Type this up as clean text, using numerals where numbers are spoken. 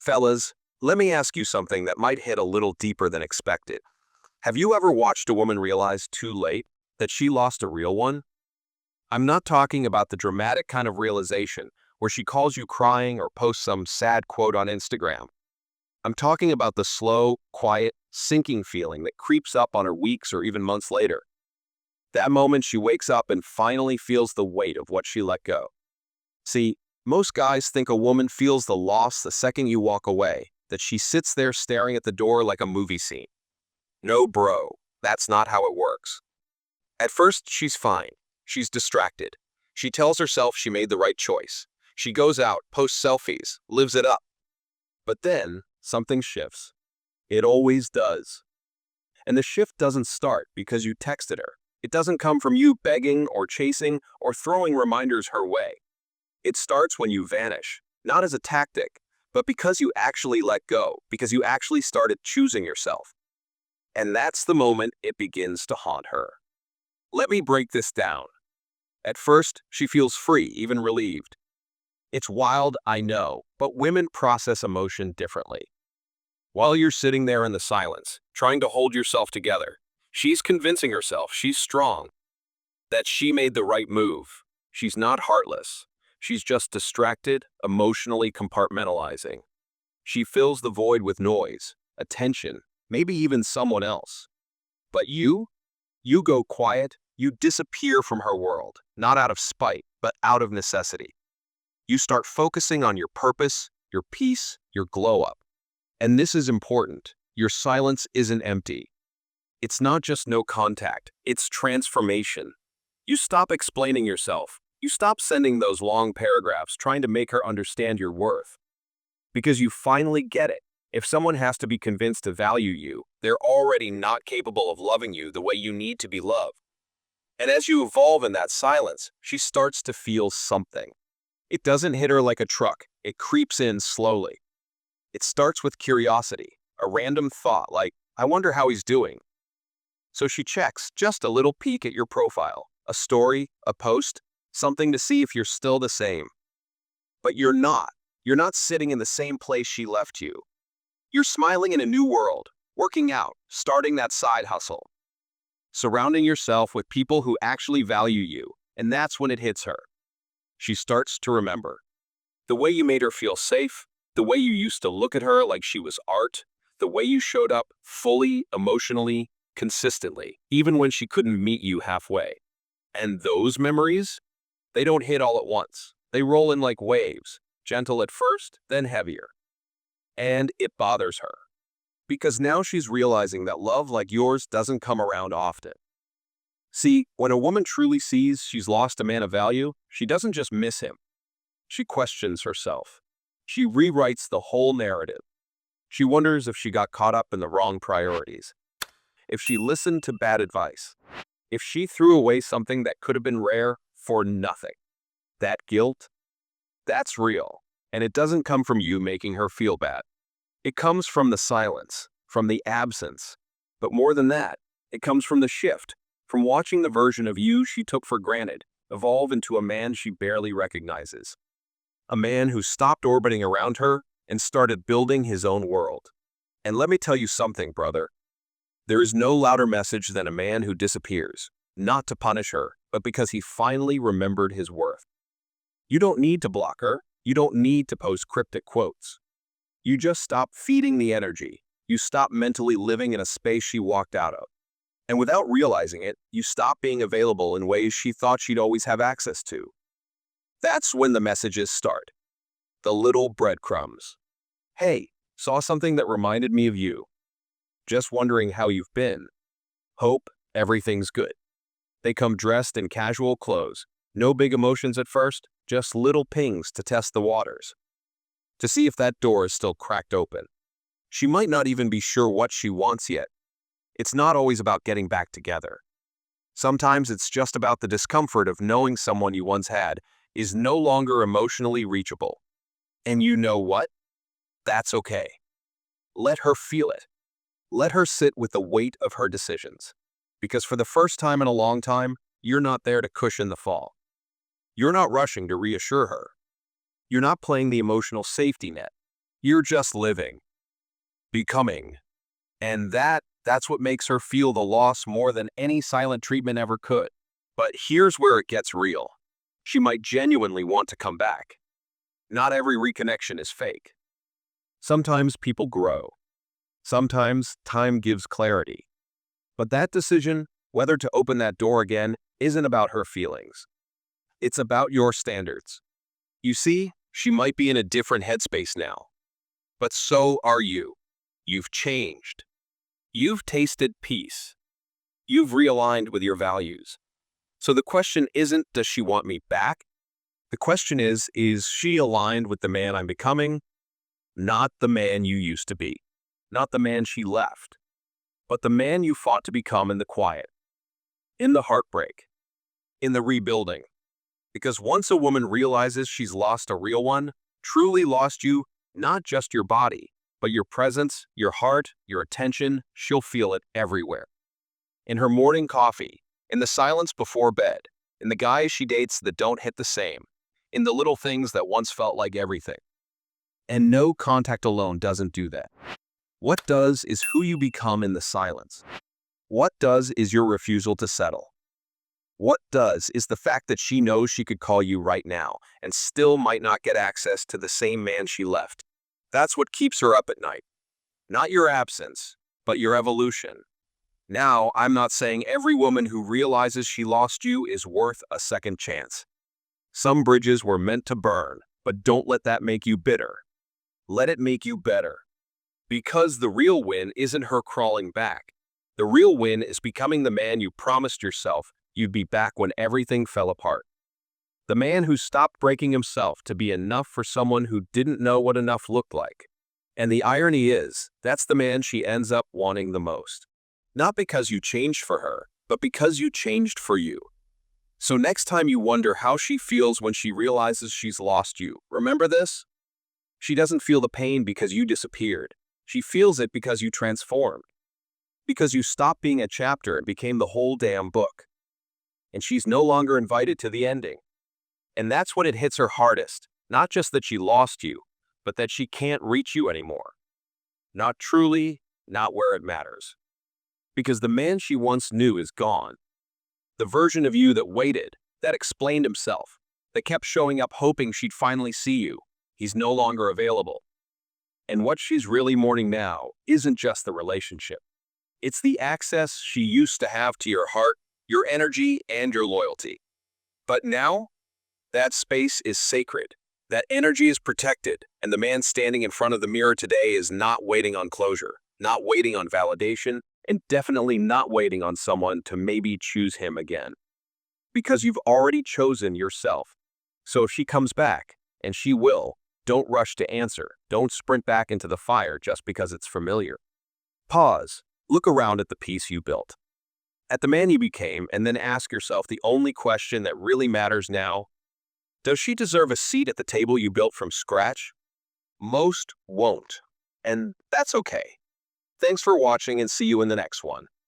Fellas, let me ask you something that might hit a little deeper than expected. Have you ever watched a woman realize too late that she lost a real one? I'm not talking about the dramatic kind of realization where she calls you crying or posts some sad quote on Instagram. I'm talking about the slow, quiet, sinking feeling that creeps up on her weeks or even months later. That moment she wakes up and finally feels the weight of what she let go. See, most guys think a woman feels the loss the second you walk away, that she sits there staring at the door like a movie scene. No, bro, that's not how it works. At first, she's fine. She's distracted. She tells herself she made the right choice. She goes out, posts selfies, lives it up. But then, something shifts. It always does. And the shift doesn't start because you texted her. It doesn't come from you begging or chasing or throwing reminders her way. It starts when you vanish, not as a tactic, but because you actually let go, because you actually started choosing yourself. And that's the moment it begins to haunt her. Let me break this down. At first, she feels free, even relieved. It's wild, I know, but women process emotion differently. While you're sitting there in the silence, trying to hold yourself together, she's convincing herself she's strong, that she made the right move. She's not heartless. She's just distracted, emotionally compartmentalizing. She fills the void with noise, attention, maybe even someone else. But you go quiet, you disappear from her world, not out of spite, but out of necessity. You start focusing on your purpose, your peace, your glow up. And this is important. Your silence isn't empty. It's not just no contact, it's transformation. You stop explaining yourself. You stop sending those long paragraphs trying to make her understand your worth. Because you finally get it. If someone has to be convinced to value you, they're already not capable of loving you the way you need to be loved. And as you evolve in that silence, she starts to feel something. It doesn't hit her like a truck. It creeps in slowly. It starts with curiosity, a random thought like, I wonder how he's doing. So she checks just a little peek at your profile, a story, a post, something to see if you're still the same. But you're not. You're not sitting in the same place she left you. You're smiling in a new world, working out, starting that side hustle, surrounding yourself with people who actually value you, and that's when it hits her. She starts to remember. The way you made her feel safe, the way you used to look at her like she was art, the way you showed up fully, emotionally, consistently, even when she couldn't meet you halfway. And those memories, they don't hit all at once. They roll in like waves, gentle at first, then heavier. And it bothers her. Because now she's realizing that love like yours doesn't come around often. See, when a woman truly sees she's lost a man of value, she doesn't just miss him. She questions herself. She rewrites the whole narrative. She wonders if she got caught up in the wrong priorities, if she listened to bad advice, if she threw away something that could have been rare for nothing. That guilt, that's real, and it doesn't come from you making her feel bad. It comes from the silence, from the absence. But more than that, it comes from the shift, from watching the version of you she took for granted evolve into a man she barely recognizes. A man who stopped orbiting around her and started building his own world. And let me tell you something, brother. There is no louder message than a man who disappears, not to punish her, but because he finally remembered his worth. You don't need to block her. You don't need to post cryptic quotes. You just stop feeding the energy. You stop mentally living in a space she walked out of. And without realizing it, you stop being available in ways she thought she'd always have access to. That's when the messages start. The little breadcrumbs. Hey, saw something that reminded me of you. Just wondering how you've been. Hope everything's good. They come dressed in casual clothes. No big emotions at first, just little pings to test the waters. To see if that door is still cracked open. She might not even be sure what she wants yet. It's not always about getting back together. Sometimes it's just about the discomfort of knowing someone you once had is no longer emotionally reachable. And you know what? That's okay. Let her feel it. Let her sit with the weight of her decisions. Because for the first time in a long time, you're not there to cushion the fall. You're not rushing to reassure her. You're not playing the emotional safety net. You're just living, becoming. And that's what makes her feel the loss more than any silent treatment ever could. But here's where it gets real. She might genuinely want to come back. Not every reconnection is fake. Sometimes people grow. Sometimes time gives clarity. But that decision, whether to open that door again, isn't about her feelings. It's about your standards. You see, she might be in a different headspace now. But so are you. You've changed. You've tasted peace. You've realigned with your values. So the question isn't, does she want me back? The question is she aligned with the man I'm becoming? Not the man you used to be. Not the man she left. But the man you fought to become in the quiet. In the heartbreak. In the rebuilding. Because once a woman realizes she's lost a real one, truly lost you, not just your body, but your presence, your heart, your attention, she'll feel it everywhere. In her morning coffee, in the silence before bed, in the guys she dates that don't hit the same, in the little things that once felt like everything. And no contact alone doesn't do that. What does is who you become in the silence. What does is your refusal to settle. What does is the fact that she knows she could call you right now and still might not get access to the same man she left. That's what keeps her up at night. Not your absence, but your evolution. Now, I'm not saying every woman who realizes she lost you is worth a second chance. Some bridges were meant to burn, but don't let that make you bitter. Let it make you better. Because the real win isn't her crawling back. The real win is becoming the man you promised yourself you'd be back when everything fell apart. The man who stopped breaking himself to be enough for someone who didn't know what enough looked like. And the irony is, that's the man she ends up wanting the most. Not because you changed for her, but because you changed for you. So next time you wonder how she feels when she realizes she's lost you, remember this? She doesn't feel the pain because you disappeared. She feels it because you transformed. Because you stopped being a chapter and became the whole damn book. And she's no longer invited to the ending. And that's when it hits her hardest, not just that she lost you, but that she can't reach you anymore. Not truly, not where it matters. Because the man she once knew is gone. The version of you that waited, that explained himself, that kept showing up hoping she'd finally see you, he's no longer available. And what she's really mourning now isn't just the relationship. It's the access she used to have to your heart, your energy, and your loyalty. But now, that space is sacred. That energy is protected, and the man standing in front of the mirror today is not waiting on closure, not waiting on validation, and definitely not waiting on someone to maybe choose him again. Because you've already chosen yourself. So if she comes back, and she will, don't rush to answer. Don't sprint back into the fire just because it's familiar. Pause. Look around at the peace you built. At the man you became, and then ask yourself the only question that really matters now. Does she deserve a seat at the table you built from scratch? Most won't. And that's okay. Thanks for watching and see you in the next one.